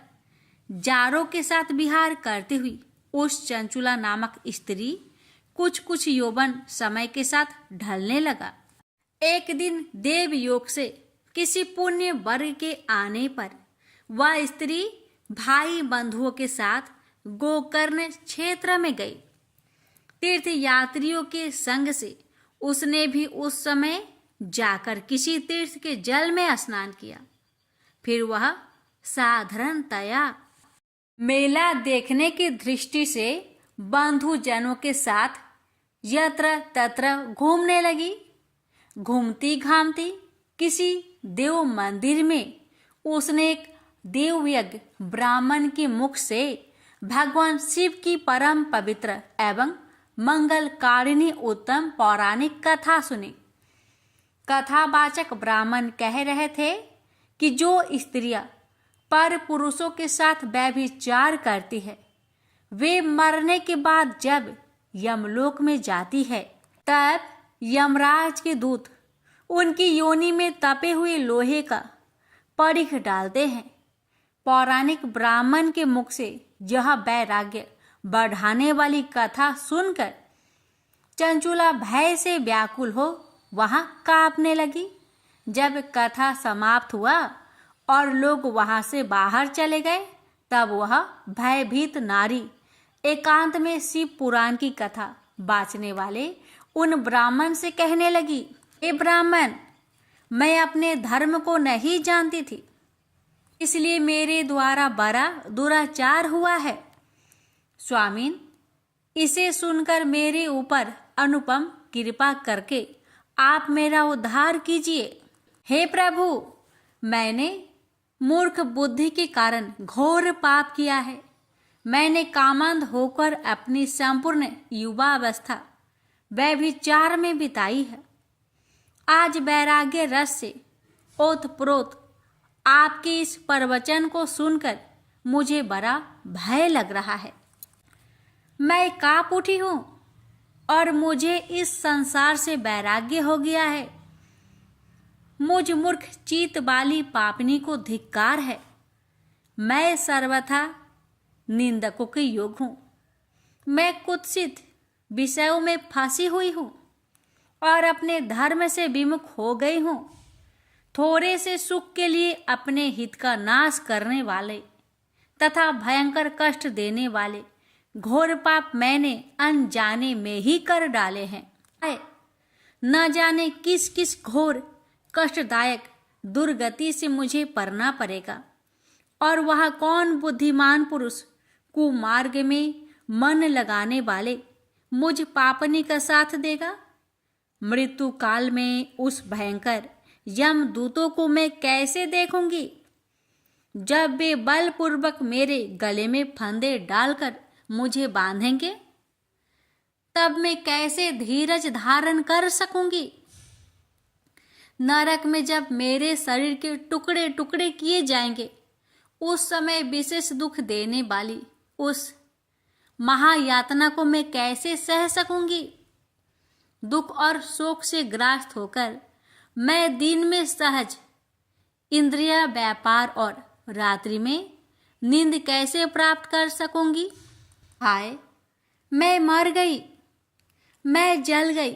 जारों के साथ विहार करती हुई उस चंचुला नामक स्त्री कुछ यौवन समय के साथ ढलने लगा। एक दिन देव योग से किसी पुण्य वर्ग के आने पर वह स्त्री भाई बंधुओं के साथ गोकर्ण क्षेत्र में गई। तीर्थ यात्रियों के संग से उसने भी उस समय जाकर किसी तीर्थ के जल में स्नान किया। फिर वह साधारणतया मेला देखने की दृष्टि से बंधुजनों के साथ यत्र तत्र घूमने लगी। घूमती घामती किसी देव मंदिर में उसने एक देवयज्ञ ब्राह्मण के मुख से भगवान शिव की परम पवित्र एवं मंगलकारिणी उत्तम पौराणिक कथा सुनी। कथावाचक ब्राह्मण कह रहे थे कि जो स्त्रियां पर पुरुषों के साथ व्यभिचार करती है, वे मरने के बाद जब यमलोक में जाती है, तब यमराज के दूत उनकी योनि में तपे हुए लोहे का परीख डालते हैं। पौराणिक ब्राह्मण के मुख से यह वैराग्य बढ़ाने वाली कथा सुनकर चंचुला भय से व्याकुल हो वहां कांपने लगी। जब कथा समाप्त हुआ और लोग वहां से बाहर चले गए, तब वह भयभीत नारी एकांत में शिव पुराण की कथा बाँचने वाले उन ब्राह्मण से कहने लगी, हे ब्राह्मण, मैं अपने धर्म को नहीं जानती थी, इसलिए मेरे द्वारा बड़ा दुराचार हुआ है। स्वामीन, इसे सुनकर मेरे ऊपर अनुपम कृपा करके आप मेरा उद्धार कीजिए। हे प्रभु, मैंने मूर्ख बुद्धि के कारण घोर पाप किया है। मैंने कामंद होकर अपनी संपूर्ण युवा अवस्था व्यभिचार में बिताई है। आज वैराग्य रस से ओतप्रोत आपके इस प्रवचन को सुनकर मुझे बड़ा भय लग रहा है। मैं कांप उठी हूँ और मुझे इस संसार से वैराग्य हो गया है। मुझ मूर्ख चीत वाली पापनी को धिक्कार है। मैं सर्वथा निंदकों के योग हूँ। मैं कुत्सित विषयों में फंसी हुई हूँ और अपने धर्म से विमुख हो गई हूँ। थोड़े से सुख के लिए अपने हित का नाश करने वाले तथा भयंकर कष्ट देने वाले घोर पाप मैंने अनजाने में ही कर डाले हैं। न जाने किस किस घोर कष्टदायक दुर्गति से मुझे पड़ना पड़ेगा, और वह कौन बुद्धिमान पुरुष कुमार्ग में मन लगाने वाले मुझ पापनी का साथ देगा। मृत्यु काल में उस भयंकर यम दूतों को मैं कैसे देखूंगी, जब वे बलपूर्वक मेरे गले में फंदे डालकर मुझे बांधेंगे? तब मैं कैसे धीरज धारण कर सकूंगी? नरक में जब मेरे शरीर के टुकड़े टुकड़े किए जाएंगे, उस समय विशेष दुख देने वाली उस महायातना को मैं कैसे सह सकूंगी? दुख और शोक से ग्रास्त होकर मैं दिन में सहज इंद्रिय व्यापार और रात्रि में नींद कैसे प्राप्त कर सकूंगी? हाय, मैं मर गई, मैं जल गई,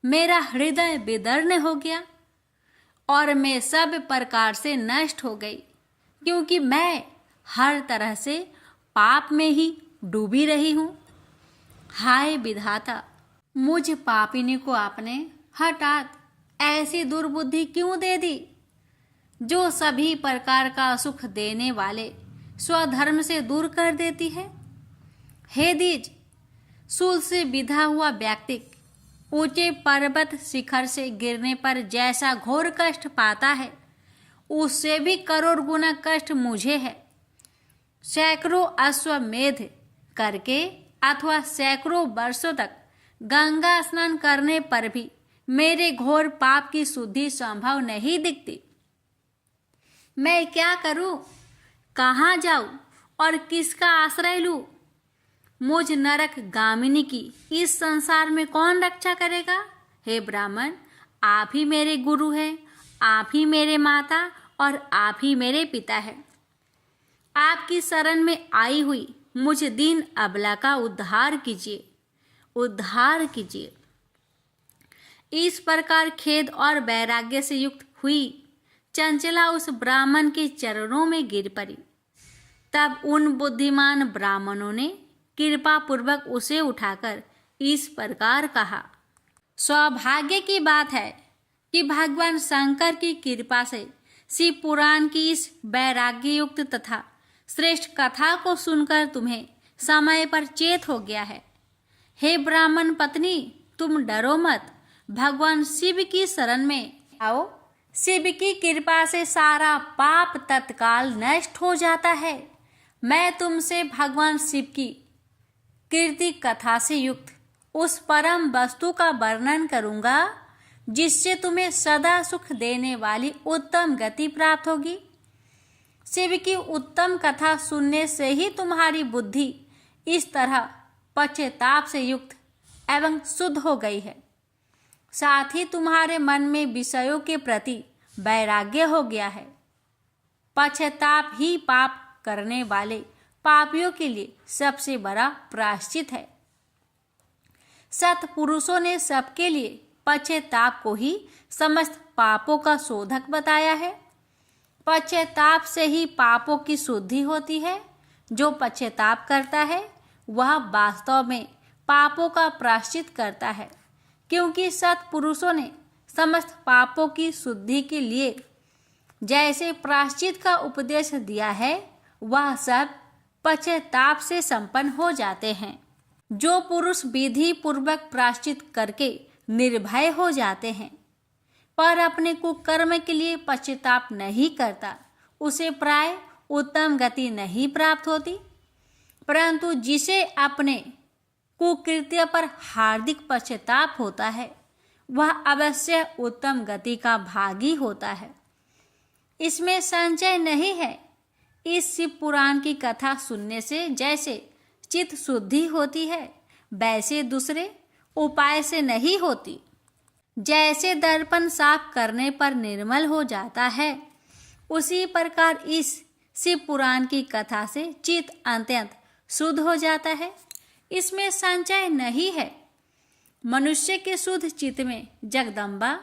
मेरा हृदय विदीर्ण हो गया और मैं सब प्रकार से नष्ट हो गई, क्योंकि मैं हर तरह से पाप में ही डूबी रही हूँ। हाय विधाता, मुझ पापिनी को आपने हठात ऐसी दुर्बुद्धि क्यों दे दी, जो सभी प्रकार का सुख देने वाले स्वधर्म से दूर कर देती है। हे द्विज, सूल से विधा हुआ व्यक्ति ऊंचे पर्वत शिखर से गिरने पर जैसा घोर कष्ट पाता है, उससे भी करोड़ गुना कष्ट मुझे है। सैकड़ों अश्वमेध करके अथवा सैकड़ों वर्षों तक गंगा स्नान करने पर भी मेरे घोर पाप की शुद्धि संभव नहीं दिखती। मैं क्या करूं, कहाँ जाऊं और किसका आश्रय लूं? मुझ नरक गामिनी की इस संसार में कौन रक्षा करेगा? हे ब्राह्मण, आप ही मेरे गुरु हैं, आप ही मेरे माता और आप ही मेरे पिता हैं। आपकी शरण में आई हुई मुझ दीन अबला का उद्धार कीजिए, उद्धार कीजिए। इस प्रकार खेद और वैराग्य से युक्त हुई चंचला उस ब्राह्मण के चरणों में गिर पड़ी। तब उन बुद्धिमान ब्राह्मणों ने कृपा पूर्वक उसे उठाकर इस प्रकार कहा, सौभाग्य की बात है कि भगवान शंकर की कृपा से शिव पुराण की इस वैराग्य युक्त तथा श्रेष्ठ कथा को सुनकर तुम्हें समय पर चेत हो गया है। हे ब्राह्मण पत्नी, तुम डरो मत, भगवान शिव की शरण में आओ, शिव की कृपा से सारा पाप तत्काल नष्ट हो जाता है। मैं तुमसे भगवान शिव की कीर्ति कथा से युक्त उस परम वस्तु का वर्णन करूंगा जिससे तुम्हें सदा सुख देने वाली उत्तम गति प्राप्त होगी। शिव की उत्तम कथा सुनने से ही तुम्हारी बुद्धि इस तरह पश्चाताप से युक्त एवं शुद्ध हो गई है। साथ ही तुम्हारे मन में विषयों के प्रति वैराग्य हो गया है। पश्चाताप ही पाप करने वाले पापियों के लिए सबसे बड़ा प्रायश्चित है। सत्पुरुषों ने सबके लिए पश्चाताप को ही समस्त पापों का शोधक बताया है। पश्चाताप से ही पापों की शुद्धि होती है। जो पश्चाताप करता है वह वास्तव में पापों का प्रायश्चित करता है, क्योंकि सत्पुरुषों ने समस्त पापों की शुद्धि के लिए जैसे प्रायश्चित का उपदेश दिया है वह सब पश्चाताप से संपन्न हो जाते हैं। जो पुरुष विधि पूर्वक प्रायश्चित करके निर्भय हो जाते हैं पर अपने कुकर्म के लिए पश्चाताप नहीं करता, उसे प्राय उत्तम गति नहीं प्राप्त होती। परंतु जिसे अपने कुकृत्य पर हार्दिक पश्चाताप होता है वह अवश्य उत्तम गति का भागी होता है। इसमें संशय नहीं है। इस शिव पुराण की कथा सुनने से जैसे चित्त शुद्धि होती है वैसे दूसरे उपाय से नहीं होती। जैसे दर्पण साफ करने पर निर्मल हो जाता है, उसी प्रकार इस शिव पुराण की कथा से चित्त अत्यंत शुद्ध हो जाता है। इसमें संशय नहीं है। मनुष्य के शुद्ध चित्त में जगदम्बा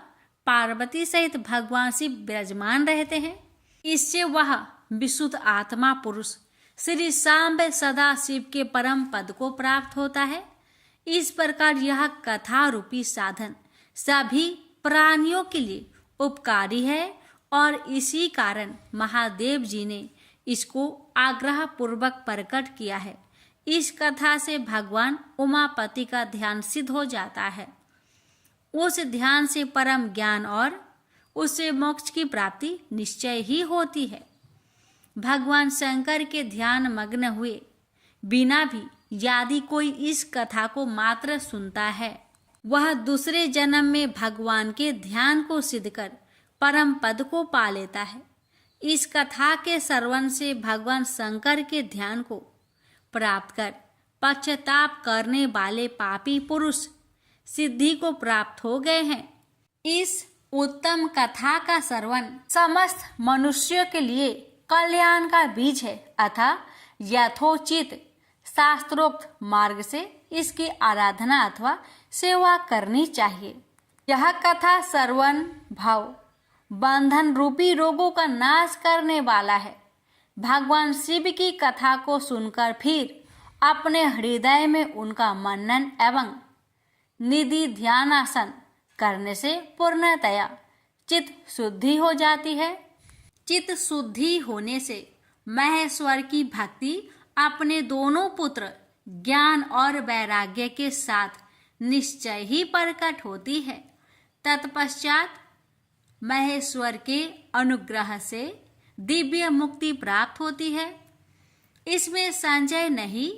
पार्वती सहित भगवान शिव विराजमान रहते हैं। इससे वह विशुद्ध आत्मा पुरुष श्री सांब सदा शिव के परम पद को प्राप्त होता है। इस प्रकार यह कथा रूपी साधन सभी प्राणियों के लिए उपकारी है और इसी कारण महादेव जी ने इसको आग्रह पूर्वक प्रकट किया है। इस कथा से भगवान उमापति का ध्यान सिद्ध हो जाता है। उस ध्यान से परम ज्ञान और उससे मोक्ष की प्राप्ति निश्चय ही होती है। भगवान शंकर के ध्यान मग्न हुए बिना भी यदि कोई इस कथा को मात्र सुनता है वह दूसरे जन्म में भगवान के ध्यान को सिद्ध कर परम पद को पा लेता है। इस कथा के श्रवण से भगवान शंकर के ध्यान को प्राप्त कर पश्चाताप करने वाले पापी पुरुष सिद्धि को प्राप्त हो गए हैं। इस उत्तम कथा का श्रवण समस्त मनुष्यों के लिए कल्याण का बीज है, अतः यथोचित शास्त्रोक्त मार्ग से इसकी आराधना अथवा सेवा करनी चाहिए। यह कथा श्रवण भाव बंधन रूपी रोगों का नाश करने वाला है। भगवान शिव की कथा को सुनकर फिर अपने हृदय में उनका मनन एवं निधि ध्यानासन करने से पूर्णतया चित्त शुद्धि हो जाती है। चित्त शुद्धि होने से महेश्वर की भक्ति अपने दोनों पुत्र ज्ञान और वैराग्य के साथ निश्चय ही प्रकट होती है। तत्पश्चात महेश्वर के अनुग्रह से दिव्य मुक्ति प्राप्त होती है। इसमें संशय नहीं।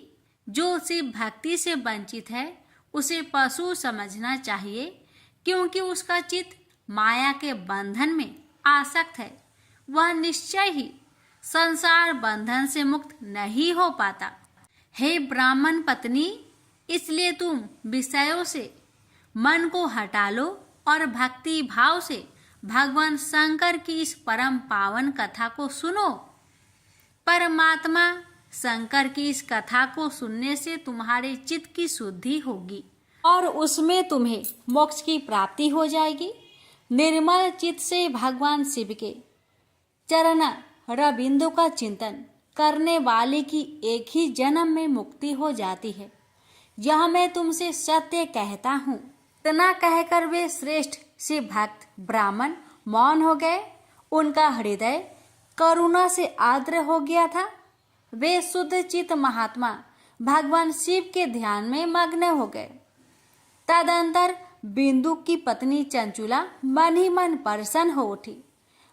जो शिव भक्ति से वंचित है उसे पशु समझना चाहिए, क्योंकि उसका चित्त माया के बंधन में आसक्त है। वह निश्चय ही संसार बंधन से मुक्त नहीं हो पाता। हे ब्राह्मण पत्नी, इसलिए तुम विषयों से मन को हटा लो और भक्ति भाव से भगवान शंकर की इस परम पावन कथा को सुनो। परमात्मा शंकर की इस कथा को सुनने से तुम्हारे चित्त की शुद्धि होगी और उसमें तुम्हें मोक्ष की प्राप्ति हो जाएगी। निर्मल चित्त से भगवान शिव के चरण रविंदु का चिंतन करने वाले की एक ही जन्म में मुक्ति हो जाती है। यह मैं तुमसे सत्य कहता हूँ। इतना कहकर वे श्रेष्ठ शिव भक्त ब्राह्मण मौन हो गए। उनका हृदय करुणा से आर्द्र हो गया था। वे शुद्ध चित्त महात्मा भगवान शिव के ध्यान में मग्न हो गए। तदंतर बिंदु की पत्नी चंचुला मन ही मन प्रसन्न हो उठी।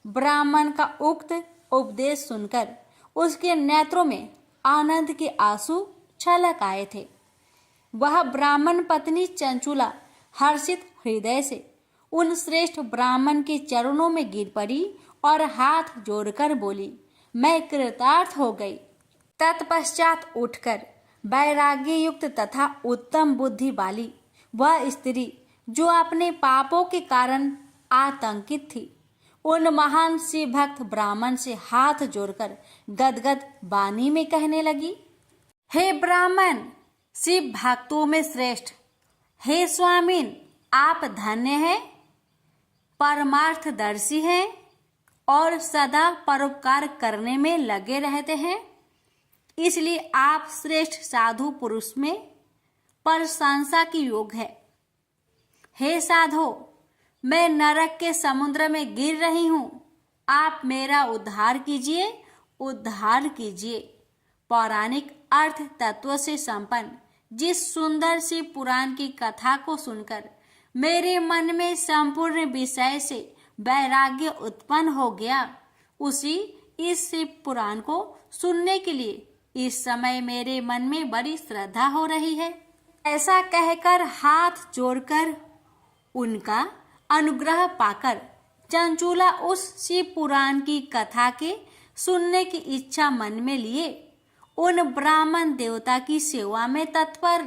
ब्राह्मण का उक्त उपदेश सुनकर उसके नेत्रों में आनंद के आंसू छलक आए थे। वह ब्राह्मण पत्नी चंचुला हर्षित हृदय से उन श्रेष्ठ ब्राह्मण के चरणों में गिर पड़ी और हाथ जोड़कर बोली, मैं कृतार्थ हो गई। तत्पश्चात उठकर वैराग्य युक्त तथा उत्तम बुद्धि वाली वह स्त्री जो अपने पापों के कारण आतंकित थी, उन महान शिव भक्त ब्राह्मण से हाथ जोड़कर गदगद वाणी में कहने लगी, हे ब्राह्मण, शिव भक्तों में श्रेष्ठ, हे स्वामीन, आप धन्य हैं, परमार्थदर्शी हैं और सदा परोपकार करने में लगे रहते हैं, इसलिए आप श्रेष्ठ साधु पुरुष में प्रशंसा की योग्य है। हे साधो, मैं नरक के समुद्र में गिर रही हूँ, आप मेरा उद्धार कीजिए, उद्धार कीजिए। पौराणिक अर्थ तत्व से संपन्न जिस सुंदर सी पुराण की कथा को सुनकर मेरे मन में संपूर्ण विषय से वैराग्य उत्पन्न हो गया, उसी इस शिव पुराण को सुनने के लिए इस समय मेरे मन में बड़ी श्रद्धा हो रही है। ऐसा कहकर हाथ जोड़कर उनका अनुग्रह पाकर चंचुला उस शिव पुराण की कथा के सुनने की इच्छा मन में लिए उन ब्राह्मण देवता की सेवा में तत्पर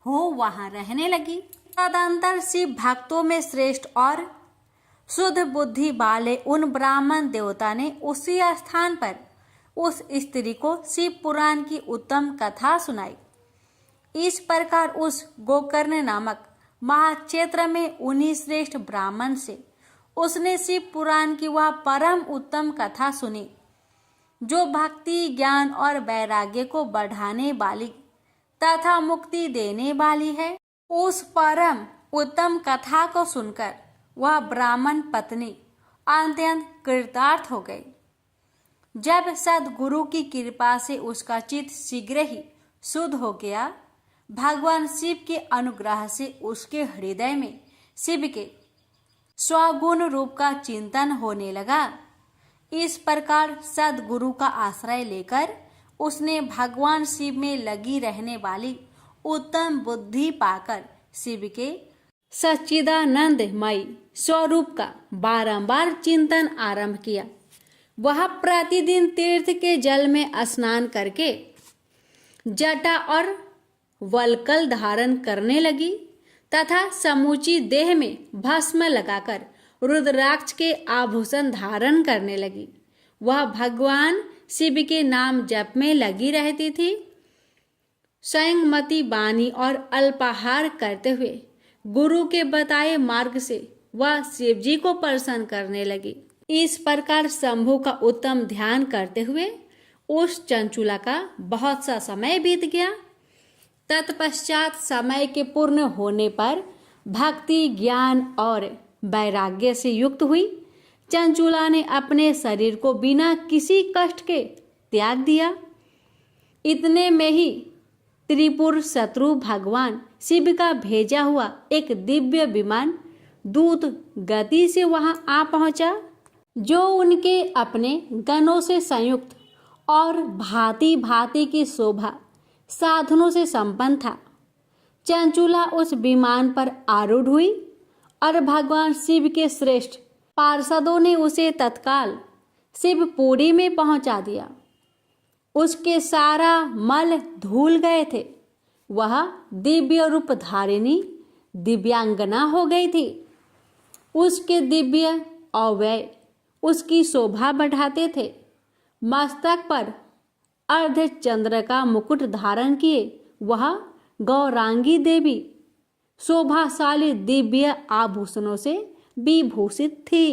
हो वहां रहने लगी। तदंतर शिव भक्तों में श्रेष्ठ और शुद्ध बुद्धि वाले उन ब्राह्मण देवता ने उसी स्थान पर उस स्त्री को शिव पुराण की उत्तम कथा सुनाई। इस प्रकार उस गोकर्ण नामक महाक्षेत्र में उन्हीं श्रेष्ठ ब्राह्मण से उसने शिव पुराण की वह परम उत्तम कथा सुनी जो भक्ति, ज्ञान और वैराग्य को बढ़ाने वाली तथा मुक्ति देने वाली है। उस परम उत्तम कथा को सुनकर वह ब्राह्मण पत्नी अत्यंत कृतार्थ हो गई। जब सद्गुरु की कृपा से उसका चित्त शीघ्र ही शुद्ध हो गया, भगवान शिव के अनुग्रह से उसके हृदय में शिव के स्वगुण रूप का चिंतन होने लगा। इस प्रकार सद्गुरु का आश्रय लेकर उसने भगवान शिव में लगी रहने वाली उत्तम बुद्धि पाकर शिव के सच्चिदानंदमय स्वरूप का बारंबार चिंतन आरंभ किया। वह प्रतिदिन तीर्थ के जल में स्नान करके जटा और वल्कल धारण करने लगी तथा समूची देह में भस्म लगाकर रुद्राक्ष के आभूषण धारण करने लगी। वह भगवान शिव के नाम जप में लगी रहती थी। संयमती वाणी और अल्पाहार करते हुए गुरु के बताए मार्ग से वह शिवजी को प्रसन्न करने लगी। इस प्रकार शंभु का उत्तम ध्यान करते हुए उस चंचुला का बहुत सा समय बीत गया। तत्पश्चात समय के पूर्ण होने पर भक्ति, ज्ञान और वैराग्य से युक्त हुई चंचुला ने अपने शरीर को बिना किसी कष्ट के त्याग दिया। इतने में ही त्रिपुर शत्रु भगवान शिव का भेजा हुआ एक दिव्य विमान दूत गति से वहां आ पहुंचा, जो उनके अपने गणों से संयुक्त और भांति भांति की शोभा साधनों से संपन्न था। चंचुला उस विमान पर आरूढ़ हुई और भगवान शिव के श्रेष्ठ पार्षदों ने उसे तत्काल शिवपुरी में पहुंचा दिया। उसके सारा मल धुल गए थे। वह दिव्य रूप धारिणी दिव्यांगना हो गई थी। उसके दिव्य अवयव उसकी शोभा बढ़ाते थे। मस्तक पर अर्ध चंद्र का मुकुट धारण किए वह गौरांगी देवी शोभाशाली दिव्य आभूषणों से विभूषित थी।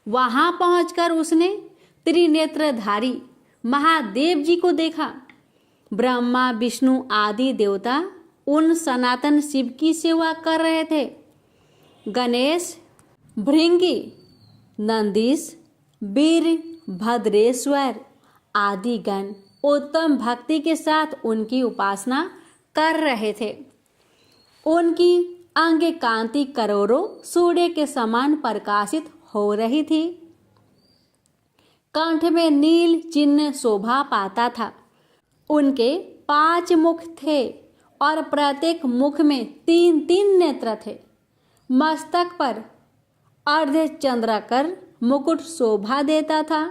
वहां पहुंचकर उसने त्रिनेत्रधारी महादेव जी को देखा। ब्रह्मा, विष्णु आदि देवता उन सनातन शिव की सेवा कर रहे थे। गणेश, भृंगी, नंदीश, वीर भद्रेश्वर आदि गण उत्तम भक्ति के साथ उनकी उपासना कर रहे थे। उनकी अंग कांति करोड़ों सूर्य के समान प्रकाशित हो रही थी। कंठ में नील चिन्ह शोभा पाता था। उनके 5 मुख थे और प्रत्येक मुख में 3-3 नेत्र थे। मस्तक पर अर्ध चंद्राकर मुकुट शोभा देता था।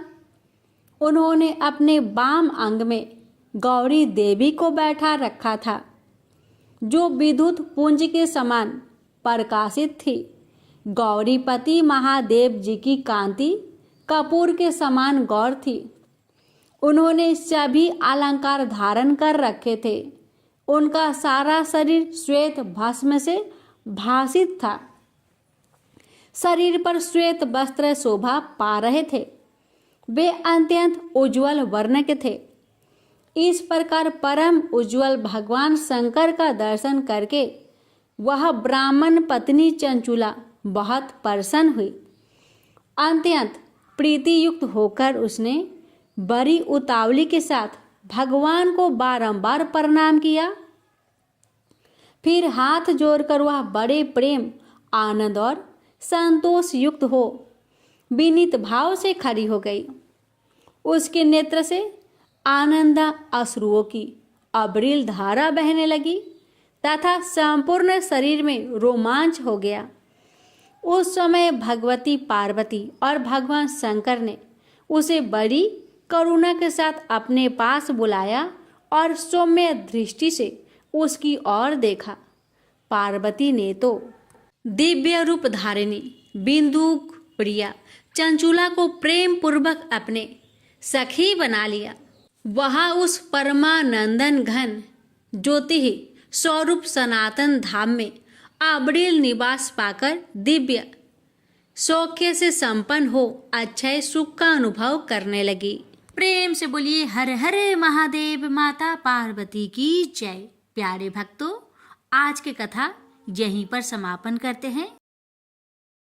उन्होंने अपने बाम अंग में गौरी देवी को बैठा रखा था, जो विद्युत पुंज के समान प्रकाशित थी। गौरीपति महादेव जी की कांति कपूर के समान गौर थी। उन्होंने सभी अलंकार धारण कर रखे थे। उनका सारा शरीर श्वेत भस्म से भासित था। शरीर पर श्वेत वस्त्र शोभा पा रहे थे। वे अत्यंत उज्ज्वल वर्ण के थे। इस प्रकार परम उज्ज्वल भगवान शंकर का दर्शन करके वह ब्राह्मण पत्नी चंचुला बहुत प्रसन्न हुई। अत्यंत प्रीति युक्त होकर उसने बड़ी उतावली के साथ भगवान को बारंबार प्रणाम किया। फिर हाथ जोड़कर वह बड़े प्रेम, आनंद और संतोष युक्त हो विनीत भाव से खड़ी हो गई। उसके नेत्र से आनंद अश्रुओं की अविरल धारा बहने लगी तथा संपूर्ण शरीर में रोमांच हो गया। उस समय भगवती पार्वती और भगवान शंकर ने उसे बड़ी करुणा के साथ अपने पास बुलाया और सौम्य दृष्टि से उसकी ओर देखा। पार्वती ने तो दिव्य रूप धारिणी बिंदु प्रिया चंचुला को प्रेम पूर्वक अपने सखी बना लिया। वह उस परमानंदन घन ज्योति स्वरूप सनातन धाम में अविरल निवास पाकर दिव्य सौख्य से संपन्न हो अक्षय सुख का अनुभव करने लगी। प्रेम से बोलिए हर हर महादेव। माता पार्वती की जय। प्यारे भक्तों, आज की कथा यहीं पर समापन करते हैं।